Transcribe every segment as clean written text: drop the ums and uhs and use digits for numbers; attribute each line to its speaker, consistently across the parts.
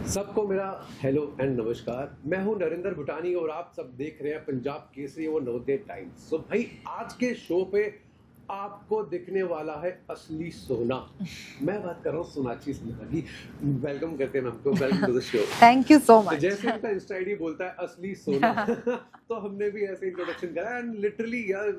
Speaker 1: सबको मेरा hello and नमस्कार। मैं हूं नरेंद्र भूटानी और आप सब देख रहे हैं पंजाब केसरी और नवोदय टाइम्स। भाई आज के शो पे आपको दिखने वाला है असली सोना। मैं बात कर रहा हूँ सोनाक्षी सिन्हा की। वेलकम करते हैं हमको, welcome to the show.
Speaker 2: Thank you so much.
Speaker 1: जैसे उनका इंस्टा आईडी बोलता है असली सोना तो हमने भी ऐसे इंट्रोडक्शन करा एंड लिटरली यार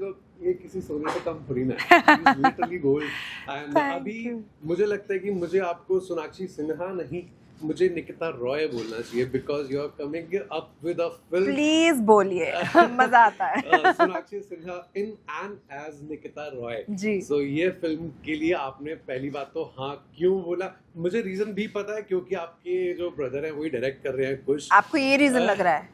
Speaker 1: ये किसी सोने से कम थोड़ी ना है, लिटरली गोल्ड। एंड अभी मुझे लगता है कि मुझे आपको सोनाक्षी सिन्हा नहीं, मुझे निकिता रॉय बोलना चाहिए because you are coming up with a film.
Speaker 2: Please बोलिए मजा आता है।
Speaker 1: Sonakshi Sinha in and as Nikita Roy
Speaker 2: ji.
Speaker 1: So ये फिल्म के लिए आपने पहली बात तो हाँ क्यों बोला, मुझे रीजन भी पता है क्योंकि आपके जो ब्रदर है वही डायरेक्ट कर रहे हैं कुछ।
Speaker 2: आपको ये रीजन लग रहा है?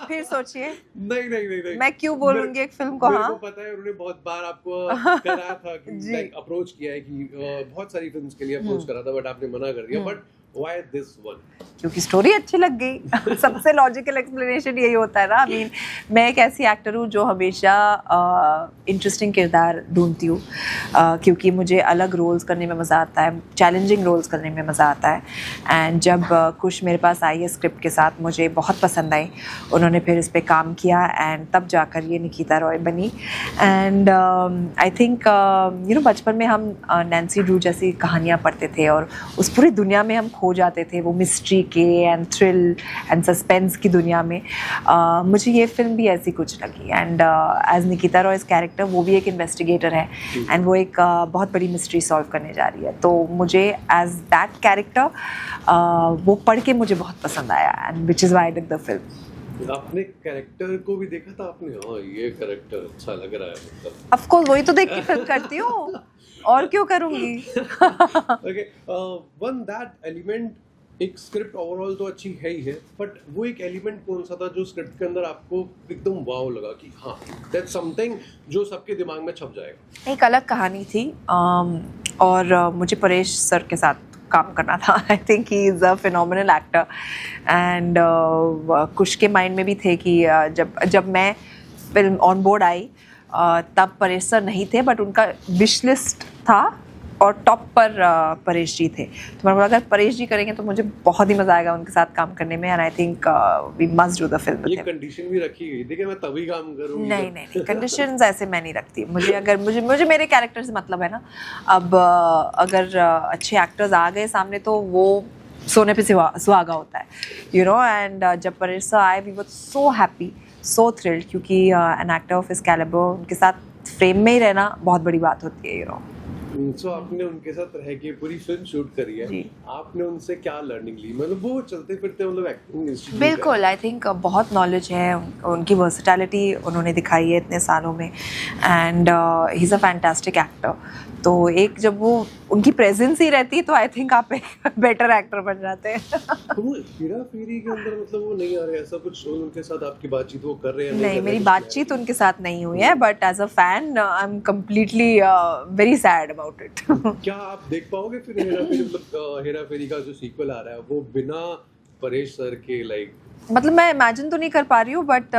Speaker 2: फिर सोचिए।
Speaker 1: नहीं नहीं नहीं नहीं,
Speaker 2: मैं क्यों बोलूंगी एक फिल्म को?
Speaker 1: मेरे
Speaker 2: हाँ,
Speaker 1: को पता है, उन्होंने बहुत बार आपको करा था कि लाइक अप्रोच किया है कि बहुत सारी फिल्म्स के लिए अप्रोच करा था बट आपने मना कर दिया। But why this one?
Speaker 2: क्योंकि स्टोरी अच्छी लग गई। सबसे लॉजिकल एक्सप्लेनेशन यही होता है ना। आई मीन मैं एक ऐसी एक्टर हूँ जो हमेशा इंटरेस्टिंग किरदार ढूंढती हूँ, क्योंकि मुझे अलग रोल्स करने में मज़ा आता है, चैलेंजिंग रोल्स करने में मज़ा आता है। एंड जब कुश मेरे पास आई है स्क्रिप्ट के साथ, मुझे बहुत पसंद आई। उन्होंने फिर इस पर काम किया एंड तब जाकर ये निकिता रॉय बनी। एंड आई थिंक बचपन में हम नैन्सी ड्रू जैसी कहानियाँ पढ़ते थे और उस पूरी दुनिया में हम खो जाते थे, वो मिस्ट्री के एंड थ्रिल एंड सस्पेंस की दुनिया में। मुझे ये फिल्म भी ऐसी कुछ लगी। एंड एज निकिता रॉय's कैरेक्टर, वो भी एक इन्वेस्टिगेटर है एंड वो एक बहुत बड़ी मिस्ट्री सॉल्व करने जा रही है। तो मुझे एज दैट कैरेक्टर वो पढ़ के मुझे बहुत पसंद आया and which is why I like the film.
Speaker 1: आपने कैरेक्टर को भी देखा था आपने? हाँ ये कैरेक्टर अच्छा लग रहा है, मतलब
Speaker 2: ऑफ कोर्स वही तो देख के फिल्म करती हूँ, और क्यों करूँगी।
Speaker 1: ओके वन दैट एलिमेंट, एक स्क्रिप्ट ओवरऑल तो अच्छी है ही है बट वो एक एलिमेंट कौन सा था जो स्क्रिप्ट के अंदर आपको एकदम वाव लगा कि हाँ दैट्स समथिंग जो सबके दिमाग में छप जाएगा?
Speaker 2: एक अलग कहानी थी और मुझे परेश सर के साथ काम करना था। I think he is a phenomenal actor and कुछ के माइंड में भी थे कि जब मैं फिल्म ऑन बोर्ड आई तब परेश सर नहीं थे, बट उनका विश लिस्ट था और टॉप पर परेश जी थे। तो मैंने बोला अगर परेश जी करेंगे तो मुझे बहुत ही मज़ा आएगा उनके साथ काम करने में। And I think we must do the film.
Speaker 1: ये कंडीशन भी रखी गई थी कि मैं तभी काम करूंगी?
Speaker 2: नहीं कंडीशंस ऐसे मैं नहीं रखती। मुझे मेरे कैरेक्टर से मतलब है ना। अब अगर अच्छे एक्टर्स आ गए सामने तो वो सोने पे सुहागा होता है, यू नो। एंड जब परेश सर आए we were so happy, so thrilled, क्योंकि an actor of his calibre उनके साथ फ्रेम में ही रहना बहुत बड़ी बात होती है, यू नो।
Speaker 1: सो आपने उनके साथ रह के पूरी फिल्म शूट करी है, आपने उनसे क्या लर्निंग ली? मतलब वो चलते फिरते मतलब एक्टिंग इंस्टीट्यूट?
Speaker 2: बिल्कुल, आई थिंक बहुत नॉलेज है, उनकी वर्सटैलिटी उन्होंने दिखाई है इतने सालों में। And he is a fantastic actor. तो एक जब वो उनकी प्रेजेंस ही रहती है तो आई थिंक आप एक बेटर एक्टर बन जाते हैं।
Speaker 1: तो वो हेरा फेरी के अंदर मतलब वो नहीं आ रहे, ऐसा कुछ उनके साथ आपकी बातचीत वो कर रहे हैं?
Speaker 2: नहीं, मेरी बातचीत उनके साथ नहीं हुई है, but as a fan I am completely very sad about it.
Speaker 1: क्या आप देख पाओगे फिर हेरा फेरी, मतलब हेरा फेरी का जो सीक्वल आ रहा है वो बिना परेश सर के? लाइक
Speaker 2: मतलब मैं इमेजिन तो नहीं कर पा रही हूँ, बट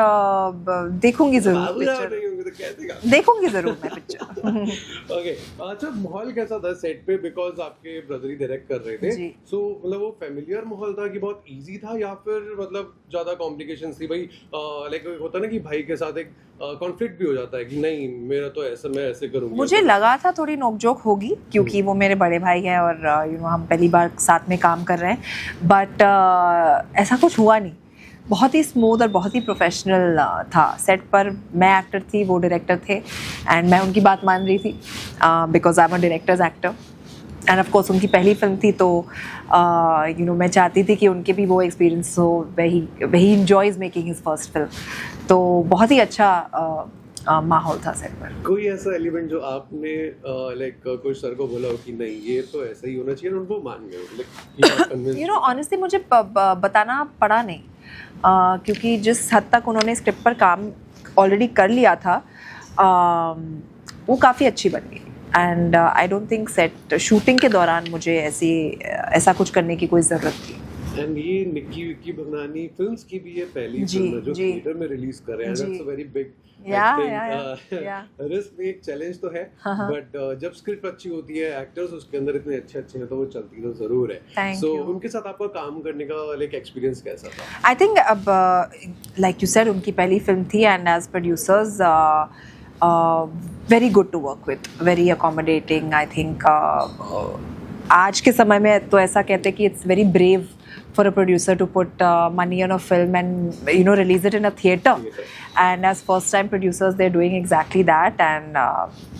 Speaker 2: देखूंगी जरूर पिक्चर, देखूंगी जरूर मैं पिक्चर।
Speaker 1: ओके अच्छा, माहौल कैसा था सेट पे? बिकॉज आपके ब्रदर ही डायरेक्ट कर रहे थे, सो मतलब वो फैमिलियर माहौल था कि बहुत इजी था या फिर मतलब ज्यादा कॉम्प्लिकेशंस थी? भाई लाइक होता ना कि भाई के साथ एक कॉन्फ्लिक्ट भी हो जाता है कि नहीं मेरा तो ऐसा, मैं ऐसे करूंगी।
Speaker 2: मुझे लगा था थोड़ी नोकझोंक होगी क्योंकि वो मेरे बड़े भाई हैं और यू नो हम पहली बार साथ में काम कर रहे हैं, बट ऐसा कुछ हुआ नहीं। बहुत ही स्मूथ और बहुत ही प्रोफेशनल था। सेट पर मैं एक्टर थी, वो डायरेक्टर थे एंड मैं उनकी बात मान रही थी because I am a directors actor. End of course उनकी पहली फिल्म थी तो यू नो मैं चाहती थी कि उनके भी वो एक्सपीरियंस हो, वही enjoys making his first film. तो बहुत ही अच्छा माहौल था सेट पर।
Speaker 1: कोई ऐसा एलिमेंट जो आपने लाइक कोई सर को बोला हो कि नहीं ये तो ऐसा ही होना चाहिए और उनको मान गए?
Speaker 2: यू नो ऑनेस्टली मुझे बताना पड़ा नहीं, क्योंकि जिस हद तक उन्होंने स्क्रिप्ट पर काम ऑलरेडी कर लिया था वो काफ़ी अच्छी बन गई। And I don't think set shooting के दौरान मुझे ऐसा कुछ करने की कोई ज़रूरत थी।
Speaker 1: एंड ये निक्की विक्की भगनानी फिल्म्स की भी ये पहली
Speaker 2: जी,
Speaker 1: फिल्म है जो
Speaker 2: जी।
Speaker 1: थिएटर में रिलीज कर रहे हैं.
Speaker 2: जी।
Speaker 1: That's a very big
Speaker 2: Yeah.
Speaker 1: Risk एक चैलेंज तो है, बट जब स्क्रिप्ट अच्छी होती है, एक्टर्स उसके अंदर इतने अच्छे अच्छे हैं, तो वो चलती तो जरूर है.
Speaker 2: Thank
Speaker 1: so
Speaker 2: you.
Speaker 1: उनके साथ आपका काम करने का लाइक एक्सपीरियंस कैसा था?
Speaker 2: आई थिंक अब लाइक यू सेड उनकी पहली फिल्म थी and as producers very good to work with, very accommodating. I think आज के समय में तो ऐसा कहते हैं कि it's very brave for a producer to put money on a film and release it in a theater. And as first time producers they're doing exactly that, and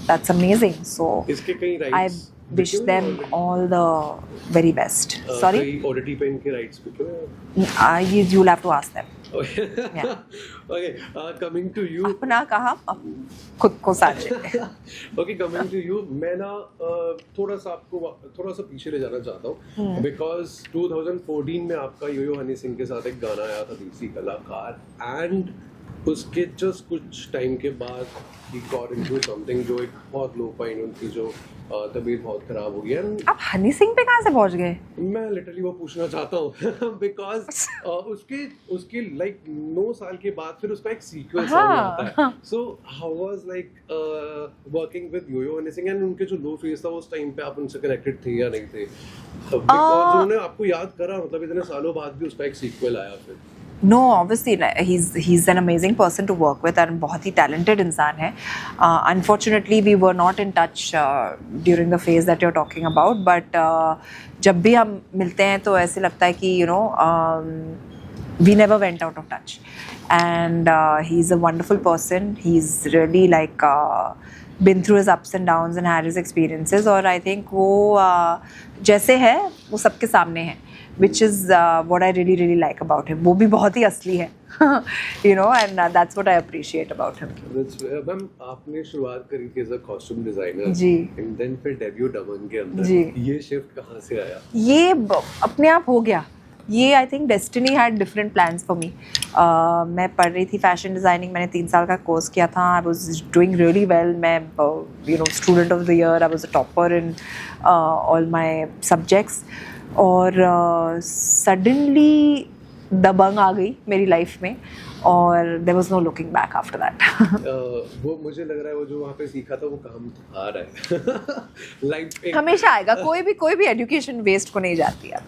Speaker 2: that's amazing. So
Speaker 1: इसके कई
Speaker 2: I
Speaker 1: rights
Speaker 2: wish them all the very best. Sorry,
Speaker 1: OTT पे इनके rights बिके हुए
Speaker 2: you'll have to ask them.
Speaker 1: हैं. Okay, coming to you.
Speaker 2: अपना कहा अब खुद को साझे.
Speaker 1: ओके, कमिंग टू यू, मैं ना थोड़ा सा पीछे ले जाना चाहता हूँ, बिकॉज 2014 में आपका यो यो हनी सिंह के साथ एक गाना आया था, देसी कलाकार, एंड उसके जस्ट कुछ टाइम के बाद ही गॉट इनटू समथिंग जो एक बहुत लो पॉइंट, उनकी जो तबीयत बहुत खराब हो गई. एंड
Speaker 2: आप हनी सिंह पे कहाँ से पहुँच गए?
Speaker 1: मैं लिटरली वो पूछना चाहता हूँ बिकॉज उसके लाइक 9 साल के बाद फिर उसका एक सीक्वल सॉन्ग आता है. So how was like working with yo yo Honey Singh, and उनके जो लो फेज था उस टाइम पे आप उनसे कनेक्टेड थे या नहीं थे? बिकॉज उन्होंने आपको याद करा, मतलब इतने सालों बाद भी उसका एक सीक्वल आया फिर.
Speaker 2: No, obviously he's an amazing person to work with and बहुत ही talented इंसान है. Unfortunately we were not in touch during the phase that you're talking about, but जब भी हम मिलते हैं तो ऐसे लगता है कि we never went out of touch, and he's a wonderful person. He's really like been through his ups and downs and had his experiences, और I think वो जैसे है वो सबके सामने है, which is what I really really like about him. वो भी बहुत ही असली है, and that's what I appreciate about him.
Speaker 1: Ma'am, आपने शुरुआत करी थी as a costume designer
Speaker 2: ji,
Speaker 1: and then फिर डेब्यू दमन के अंदर
Speaker 2: जी.
Speaker 1: ये शिफ्ट कहाँ से आया?
Speaker 2: ये अपने आप हो गया. ये I think destiny had different plans for me. मैं पढ़ रही थी फैशन डिज़ाइनिंग, मैंने 3 साल का कोर्स किया था. I was doing really well. मैं student of the year, I was a topper in all my subjects, और सडनली दबंग आ गई मेरी लाइफ में, और there was no looking back after that.
Speaker 1: वो मुझे लग रहा है वो जो वहाँ पे सीखा था वो काम आ रहा है. लाइफ
Speaker 2: हमेशा आएगा. कोई भी एजुकेशन वेस्ट को नहीं जाती है.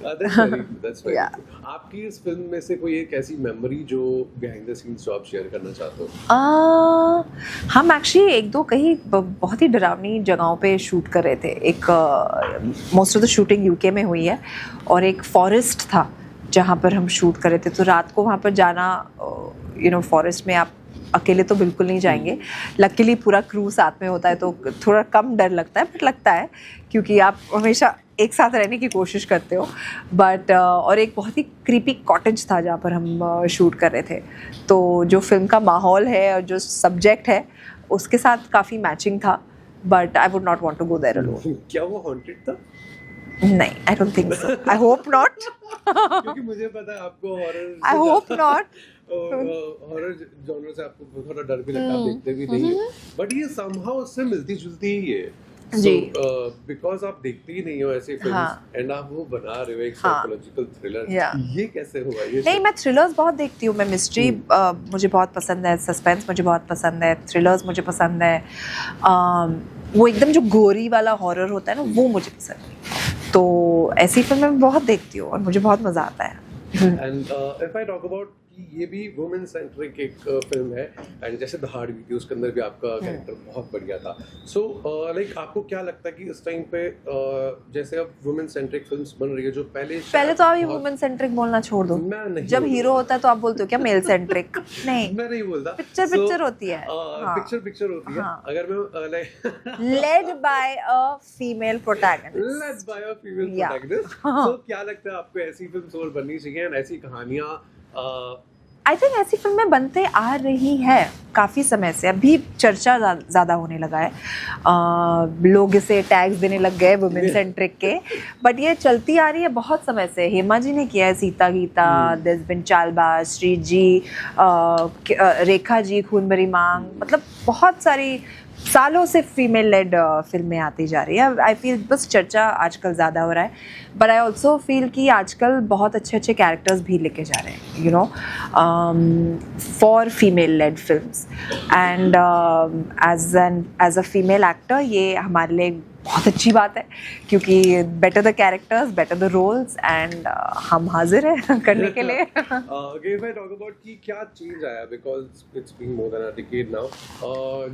Speaker 1: that's very
Speaker 2: Yeah.
Speaker 1: true. आपकी इस फिल्म में से कोई एक ऐसी मेमोरी जो बिहाइंड द सीन्स जो आप शेयर करना चाहते हो?
Speaker 2: हम एक्चुअली 1-2 कहीं बहुत ही डरावनी जगहों पे शूट कर रहे थे. एक most of the shooting UK में हुई है, और एक फॉरेस्ट था जहाँ पर हम शूट कर रहे थे. तो रात को वहाँ पर जाना, फॉरेस्ट में आप अकेले तो बिल्कुल नहीं जाएंगे. लकीली पूरा क्रू साथ में होता है तो थोड़ा कम डर लगता है, बट लगता है क्योंकि आप हमेशा एक साथ रहने की कोशिश करते हो. बट और एक बहुत ही क्रीपी कॉटेज था जहाँ पर हम शूट कर रहे थे. तो जो फिल्म का माहौल है और जो सब्जेक्ट है उसके साथ काफ़ी मैचिंग था, but I would not want to go there alone.
Speaker 1: क्या वो हॉन्टेड था?
Speaker 2: नहीं, I don't think so. I hope not.
Speaker 1: क्योंकि मुझे पता है आपको horror,
Speaker 2: I hope not.
Speaker 1: Horror genre से आपको थोड़ा डर भी लगता है, आप देखते भी नहीं है, बट ये समहाउ उससे मिलती जुलती ही है.
Speaker 2: जी.
Speaker 1: बिकॉज आप देखते ही नहीं हो ऐसे फिल्म्स, एंड आप वो बना रहे हो एक
Speaker 2: हाँ.
Speaker 1: Psychological thriller.
Speaker 2: Yeah.
Speaker 1: ये कैसे हुआ? ये
Speaker 2: नहीं, मैं थ्रिलर्स बहुत देखती हूँ. मैं मिस्ट्री मुझे बहुत पसंद है, सस्पेंस मुझे बहुत पसंद है, थ्रिलर्स मुझे पसंद है. वो एकदम जो गोरी वाला हॉरर होता है ना, वो मुझे पसंद है. तो ऐसी फिल्में मैं बहुत देखती हूँ और मुझे बहुत मज़ा आता है.
Speaker 1: And if I talk about ये भी वुमेन सेंट्रिक एक फिल्म है, एंड जैसे दहाड़ भी थी उसके अंदर भी आपका कैरेक्टर बहुत बढ़िया था. सो लाइक आपको क्या लगता है कि इस टाइम पे जैसे अब वुमेन सेंट्रिक फिल्म्स बन रही है जो पहले
Speaker 2: तो आप ये वुमेन सेंट्रिक बोलना छोड़ दो.
Speaker 1: मैं नहीं
Speaker 2: जब हीरो होता है तो आप बोलते हो क्या मेल सेंट्रिक? नहीं,
Speaker 1: मैं नहीं बोलता.
Speaker 2: पिक्चर होती है.
Speaker 1: पिक्चर होती है. अगर मैं
Speaker 2: led by a female protagonist.
Speaker 1: तो क्या लगता है आपको ऐसी फिल्म और बननी चाहिए, एंड ऐसी कहानियां?
Speaker 2: आई थिंक ऐसी फिल्में बनते आ रही है काफ़ी समय से. अभी चर्चा ज़्यादा होने लगा है. लोग इसे टैग्स देने लग गए वुमेन सेंट्रिक के, बट ये चलती आ रही है बहुत समय से. हेमा जी ने किया है सीता गीता, देयर बीन चालबाज, श्री जी, रेखा जी खून भरी मांग, मतलब बहुत सारी सालों से फीमेल लेड फिल्में आती जा रही है. आई फील बस चर्चा आजकल ज़्यादा हो रहा है, बट आई ऑल्सो फील कि आजकल बहुत अच्छे अच्छे कैरेक्टर्स भी लेके जा रहे हैं, you know, for female led films. And as a female actor ये हमारे लिए बहुत अच्छी बात है, क्योंकि better the characters better the roles, and हम हाजिर हैं करने के लिए.
Speaker 1: Okay, if I talk about कि क्या चेंज आया, because it's been more than a decade now.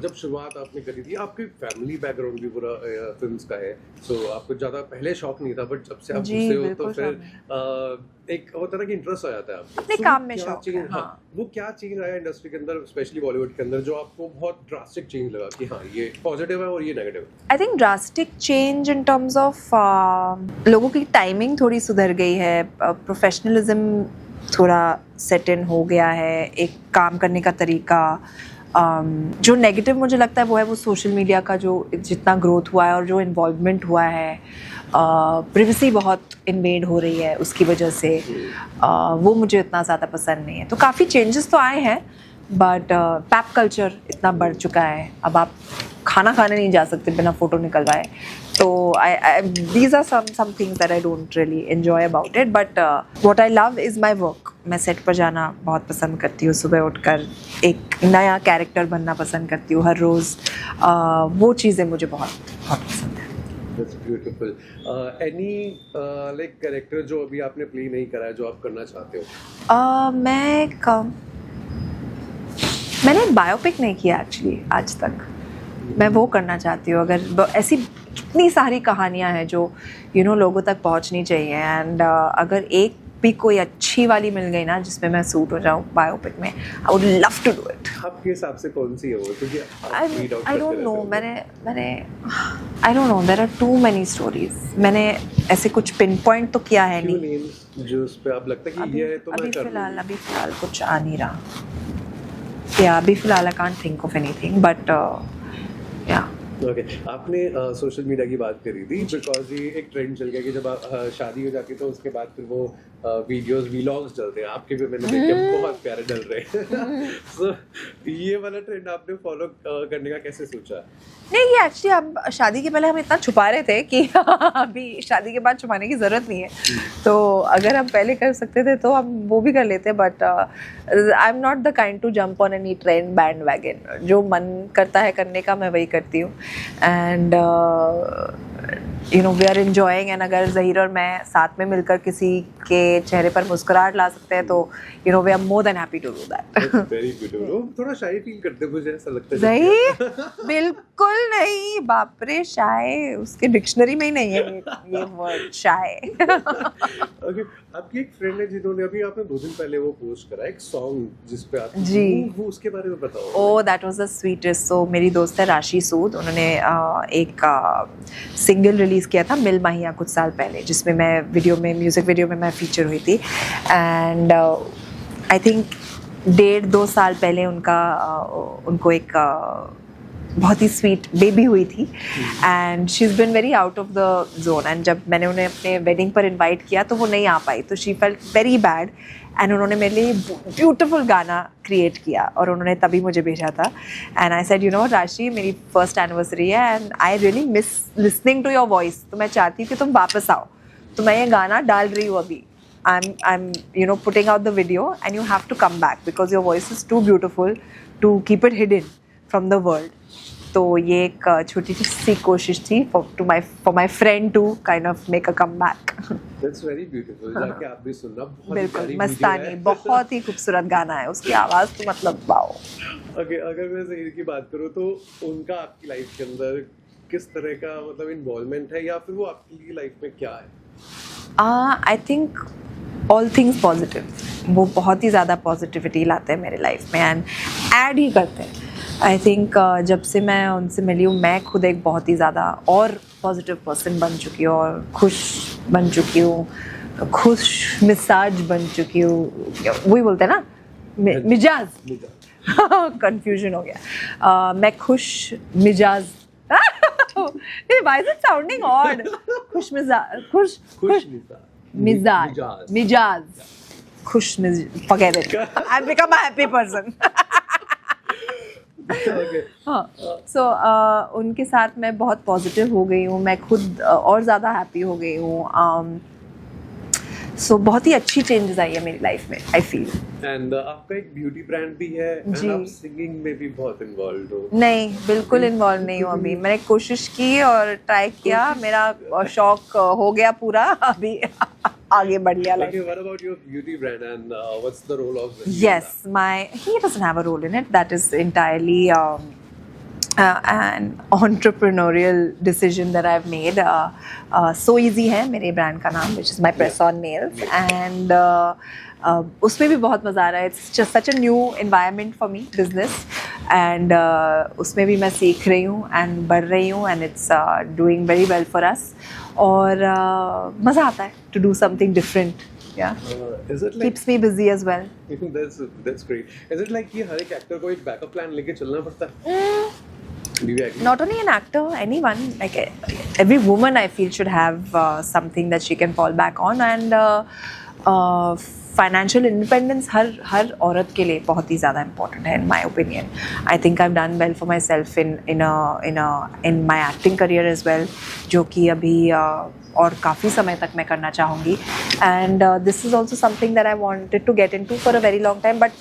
Speaker 1: जब शुरुआत आपने करी थी, आपकी फैमिली बैकग्राउंड भी पूरा फिल्म्स का है, so आपको ज़्यादा पहले शौक नहीं था, बट जब से आप
Speaker 2: जी,
Speaker 1: घुसे हो तो
Speaker 2: बिल्कुल
Speaker 1: फिर एक होता है ना कि इंटरेस्ट आ जाता है आपको.
Speaker 2: अपने
Speaker 1: So
Speaker 2: काम
Speaker 1: वो
Speaker 2: में
Speaker 1: क्या
Speaker 2: शौक
Speaker 1: change-
Speaker 2: है, हाँ.
Speaker 1: वो क्या चेंज आया इंडस्ट्री के अंदर, स्पेशली बॉलीवुड के अंदर, जो आपको बहुत ड्रास्टिक चेंज लगा कि हाँ ये पॉजिटिव है और ये नेगेटिव है?
Speaker 2: I think drastic change in terms of लोगों की टाइमिंग थोड़ी सुधर गई है, प्रोफेशनलिज्म थोड़ा सेट इन हो गया है, एक काम करने का तरीका. जो नेगेटिव मुझे लगता है वो सोशल मीडिया का जो जितना ग्रोथ हुआ है और जो इन्वॉल्वमेंट हुआ है, प्रिवेसी बहुत इन्वेड हो रही है उसकी वजह से, वो मुझे इतना ज़्यादा पसंद नहीं है. तो काफ़ी चेंजेस तो आए हैं, बट पैप कल्चर इतना बढ़ चुका है, अब आप खाना खाने नहीं जा सकते बिना फ़ोटो निकलवाए. तो these are some things that I don't really enjoy about it, but what I love is my work. मैं सेट पर जाना बहुत पसंद करती हूँ, सुबह उठकर एक नया कैरेक्टर बनना पसंद करती हूँ हर रोज़. वो चीज़ें मुझे बहुत बहुत पसंद है.
Speaker 1: That's beautiful. Any like character जो अभी आपने प्ले नहीं करा है, जो आप करना चाहते हो?
Speaker 2: मैंने बायोपिक नहीं किया एक्चुअली आज तक. मैं वो करना चाहती हूँ. अगर ऐसी कितनी सारी कहानियाँ हैं जो लोगों तक पहुँचनी चाहिए, एंड अगर एक भी कोई अच्छी वाली मिल गई ना जिसमें मैं सूट हो जाऊँ बायोपिक में, I would love to do it.
Speaker 1: आपके हिसाब से कौन सी है वो? क्योंकि
Speaker 2: आई डोंट नो. मैंने I don't know, there are too many stories. मैंने ऐसे कुछ पिन पॉइंट तो किया है नहीं
Speaker 1: जो उस पे आप लगता है कि ये है तो मैं कर लूँगी.
Speaker 2: अभी फिलहाल कुछ आ नहीं रहा. या अभी फिलहाल I can't think of anything, but या.
Speaker 1: ओके, आपने सोशल मीडिया की बात करी थी, बिकॉज ये एक ट्रेंड चल गया कि जब शादी हो जाती है तो उसके बाद फिर वो वीडियोस व्लॉग्स चलते हैं. आपके भी मैंने देखे बहुत प्यारे डल रहे हैं. सो ये वाला ट्रेंड आपने फॉलो करने का कैसे सोचा?
Speaker 2: नहीं, ये एक्चुअली अब शादी के पहले हम इतना छुपा रहे थे कि अभी शादी के बाद छुपाने की ज़रूरत नहीं है. तो अगर हम पहले कर सकते थे तो हम वो भी कर लेते, but I am not the kind to jump on any trend bandwagon. जो मन करता है करने का मैं वही करती हूँ, and we are enjoying. And अगर ज़हीर और मैं साथ में मिलकर किसी के चेहरे पर मुस्कुराहट ला सकते हैं तो we are more than happy to do that.
Speaker 1: Very beautiful. थोड़ा शाय फील करते मुझे ऐसा लगता है.
Speaker 2: सही, बिल्कुल नहीं. बाप रे, शाय उसके डिक्शनरी में ही नहीं है ये वर्ड शाय.
Speaker 1: ओके, आपकी एक फ्रेंड है जिन्होंने अभी आपने 2 दिन पहले वो पोस्ट करा एक सॉन्ग जिस पे आप
Speaker 2: जी,
Speaker 1: वो उसके बारे में बताओ.
Speaker 2: ओह, दैट वाज द स्वीटेस्ट. सो मेरी दोस्त है राशि सूद, उन्होंने एक सिंगल रिलीज़ किया था मिल माहिया कुछ साल पहले, जिसमें मैं म्यूज़िक वीडियो में मैं फीचर हुई थी. एंड आई थिंक 1.5-2 साल पहले उनको एक बहुत ही स्वीट बेबी हुई थी, and she is been very out of the zone. And जब मैंने उन्हें अपने वेडिंग पर इनवाइट किया तो वो नहीं आ पाई, तो she felt very bad. And उन्होंने मेरे लिए ब्यूटीफुल गाना क्रिएट किया और उन्होंने तभी मुझे भेजा था. एंड आई सेड, राशि, मेरी फर्स्ट एनिवर्सरी है and I really miss listening to your voice. तो मैं चाहती हूँ कि तुम वापस आओ. तो मैं ये गाना डाल रही हूँ अभी. I'm putting out the video and you have to come back because your voice is too beautiful to keep it hidden from the world. तो ये एक छोटी सी कोशिश थी for my friend to kind of make a comeback.
Speaker 1: That's very beautiful. जाके आप भी सुनना, बहुत
Speaker 2: बिल्कुल मस्तानी, बहुत ही खूबसूरत गाना है. उसकी आवाज़ तो मतलब वाओ.
Speaker 1: Okay, अगर मैं ज़हीर की बात करूँ तो उनका आपकी लाइफ के अंदर किस तरह का मतलब इन्वॉल्वमेंट है, या फिर वो आपकी लाइफ में क्या है?
Speaker 2: I think all things positive. वो बहुत ही ज़्यादा पॉजिटिविटी लाते हैं मेरे लाइफ में एंड ऐड ही करते हैं. आई थिंक जब से मैं उनसे मिली हूँ मैं खुद एक बहुत ही ज़्यादा और पॉजिटिव पर्सन बन चुकी हूँ और खुश बन चुकी हूँ, खुश मिजाज बन चुकी हूँ. वही बोलते हैं ना, मिजाज. कंफ्यूजन हो गया. मैं खुश मिजाज. Why is it sounding odd? खुश मिजाज. Forget it. I've become a happy person.
Speaker 1: Okay.
Speaker 2: हाँ, सो उनके साथ मैं बहुत पॉजिटिव हो गई हूँ, मैं खुद और ज़्यादा हैप्पी हो गई हूँ। सो बहुत ही अच्छी चेंजेस आई है मेरी लाइफ में, आई फील।
Speaker 1: एंड आपका एक ब्यूटी ब्रांड भी है एंड
Speaker 2: जी।
Speaker 1: आप सिंगिंग में भी बहुत इन्वॉल्व हो।
Speaker 2: नहीं, बिल्कुल इन्वॉल्व नहीं हूँ अभी। मैंने कोशिश की और ट्राई किया, मेरा शौक हो गया पूरा, अभी आगे बढ़ लिया
Speaker 1: Okay,
Speaker 2: life.
Speaker 1: what about your beauty brand and what's the role of Zahi in
Speaker 2: Yes, he doesn't have a role in it. That is entirely an entrepreneurial decision that I've made. So Easy है मेरे brand का नाम, which is my press-on nails, and उसमें भी बहुत मज़ा आ रहा है. It's just such a new environment for me, business, and उसमें भी मैं सीख रही हूँ and बढ़ रही हूँ, and it's doing very well for us. और मज़ा आता है to do something different. Yeah.
Speaker 1: Is it like
Speaker 2: Keeps me busy as well.
Speaker 1: that's great. Is it like कि हर एक एक्टर को एक बैकअप प्लान लेके चलना पड़ता है? Do you agree?
Speaker 2: Not only an actor, anyone, like every woman I feel should have something that she can fall back on, and financial independence हर औरत के लिए बहुत ही ज़्यादा important है, in my opinion. I think I've done well for myself in my acting career as well, जो कि अभी और काफ़ी समय तक मैं करना चाहूँगी, and this is also something that I wanted to get into for a very long time, but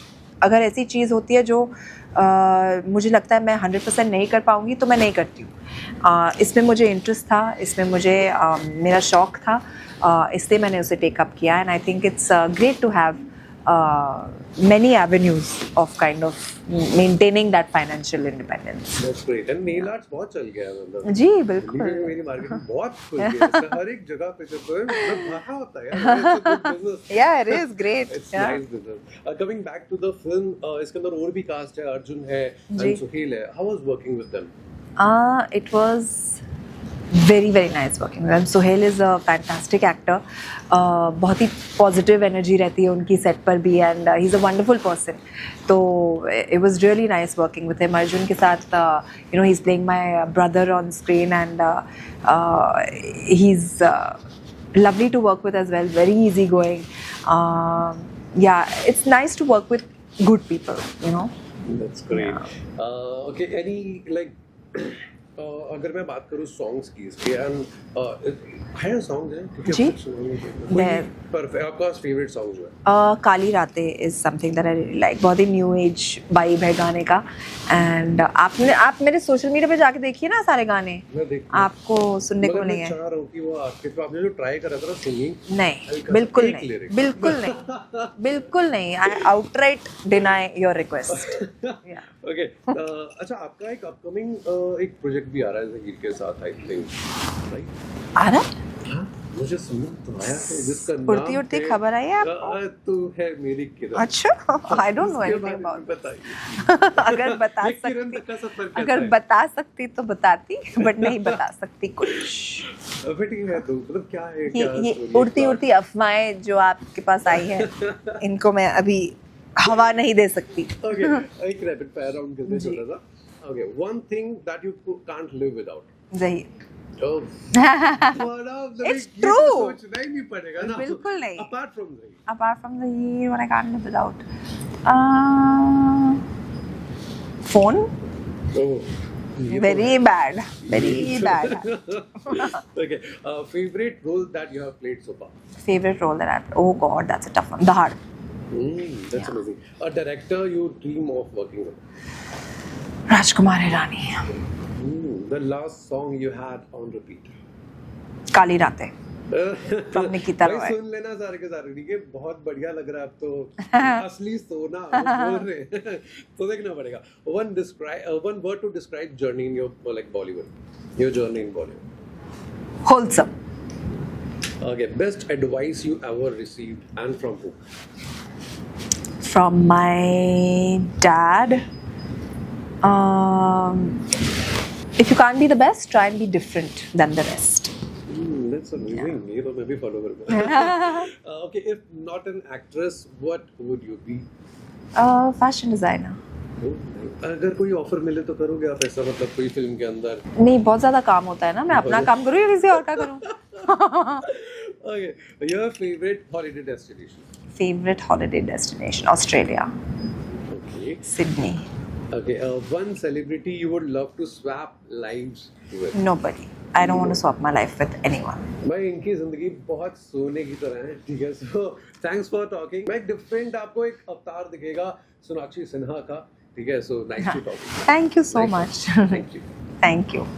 Speaker 2: अगर ऐसी चीज़ होती है जो मुझे लगता है मैं 100% नहीं कर पाऊँगी तो मैं नहीं करती हूँ। इसमें मुझे इंटरेस्ट था, इसमें मुझे मेरा शौक़ था, इसलिए मैंने उसे टेकअप किया, and I think it's great to have many avenues of kind of maintaining that financial independence.
Speaker 1: That's great. And nail arts बहुत चल गया है मतलब।
Speaker 2: जी
Speaker 1: दिल्ली
Speaker 2: बिल्कुल।
Speaker 1: में मेरी मार्केट में बहुत खुल गया है। इसका हर एक जगह पे जब मतलब भरा होता है यार। It's a good business.
Speaker 2: Yeah, it is great.
Speaker 1: It's
Speaker 2: Yeah.
Speaker 1: nice business. Coming back to the film, इसके अंदर और भी कास्ट है, अर्जुन है,
Speaker 2: जी।
Speaker 1: and सुहेल है. How was working with them?
Speaker 2: It was very nice working with them. Sohail is a fantastic actor. बहुत ही positive energy रहती है उनकी set पर भी, and he's a wonderful person. तो it was really nice working with him. Arjun के साथ he's playing my brother on screen, and he's lovely to work with as well. Very easygoing. Yeah, it's nice to work with good people,
Speaker 1: That's great. Okay, any like अगर मैं बात करूँ songs की इसके है song है
Speaker 2: जी।
Speaker 1: Perfect आपका favourite song जो है
Speaker 2: काली रातें is something that I really like. बहुत ही न्यू एज वाइब है गाने का, एंड आप मेरे सोशल मीडिया पे जाके देखिए ना, सारे गाने आपको सुनने को मिलेंगे।
Speaker 1: मैं चाह रहा हूँ कि वो आपने जो ट्राई करा था ना सिंगिंग,
Speaker 2: नहीं, बिल्कुल नहीं, बिल्कुल नहीं, बिल्कुल नहीं। I outright deny your request.
Speaker 1: Okay, अच्छा आपका एक अपकमिंग एक प्रोजेक्ट भी आ रहा है ज़हीर के साथ, आई थिंक, राइट?
Speaker 2: आ रहा है?
Speaker 1: हाँ, मुझे सुनना तो आया है जिसका नाम
Speaker 2: उड़ती खबर आई है आपको?
Speaker 1: तू है मेरी किरण।
Speaker 2: अच्छा, आई डोंट नो एनीथिंग अबाउट।
Speaker 1: बताइए।
Speaker 2: अगर बता सकती तो बताती, बट नहीं बता सकती कुछ।
Speaker 1: फिटिंग है तो मतलब क्या है,
Speaker 2: ये उड़ती अफवाहें जो आपके पास आई है, इनको मैं अभी हवा नहीं दे सकती।
Speaker 1: ओके, एक रैपिड फायर राउंड करते हैं छोटा सा। Okay, one thing that you can't live without.
Speaker 2: Zaheer.
Speaker 1: It's
Speaker 2: true.
Speaker 1: सोचना ही नहीं पड़ेगा ना।
Speaker 2: बिल्कुल नहीं।
Speaker 1: Apart from Zahi.
Speaker 2: Apart from the what I can't live without. Phone.
Speaker 1: Oh.
Speaker 2: Very bad. Very bad.
Speaker 1: Okay. Favorite role that you have played so far?
Speaker 2: Favorite role that I've. Oh God, that's a tough one. The Heart.
Speaker 1: That's amazing. A director you dream of working with?
Speaker 2: Rajkumar Hirani.
Speaker 1: The last song you had on repeat?
Speaker 2: काली रातें. From Nikita Roy.
Speaker 1: सुन लेना सारे के सारे, ठीक है? बहुत बढ़िया लग रहा है अब तो। असली सोना बोल रहे हैं। तो देखना पड़ेगा। One word to describe journey in your like Bollywood. Your journey in Bollywood.
Speaker 2: Wholesome.
Speaker 1: Okay, best advice you ever received and from who?
Speaker 2: From my dad. If you can't be the best, try and be different than the rest.
Speaker 1: That's amazing. ये तो मैं भी follow करूँगा. Okay, if not an actress, what would you be?
Speaker 2: Fashion designer.
Speaker 1: अगर कोई offer मिले तो करोगे आप ऐसा, मतलब कोई फिल्म के अंदर?
Speaker 2: नहीं, बहुत ज़्यादा काम होता है ना, मैं अपना काम करूँ या किसी और का करूँ?
Speaker 1: Okay, your favorite holiday destination?
Speaker 2: Favorite holiday destination? Australia.
Speaker 1: Okay.
Speaker 2: Sydney.
Speaker 1: Okay, one celebrity you would love to swap lives with.
Speaker 2: Nobody. I don't want to swap my life with anyone.
Speaker 1: भाई इनकी जिंदगी बहुत सोने की तरह है, ठीक है. So thanks for talking. मैं डिफरेंट आपको एक अवतार दिखेगा सोनाक्षी सिन्हा का, ठीक है. So nice to talk.
Speaker 2: Thank you so much.
Speaker 1: Thank you.
Speaker 2: Thank you.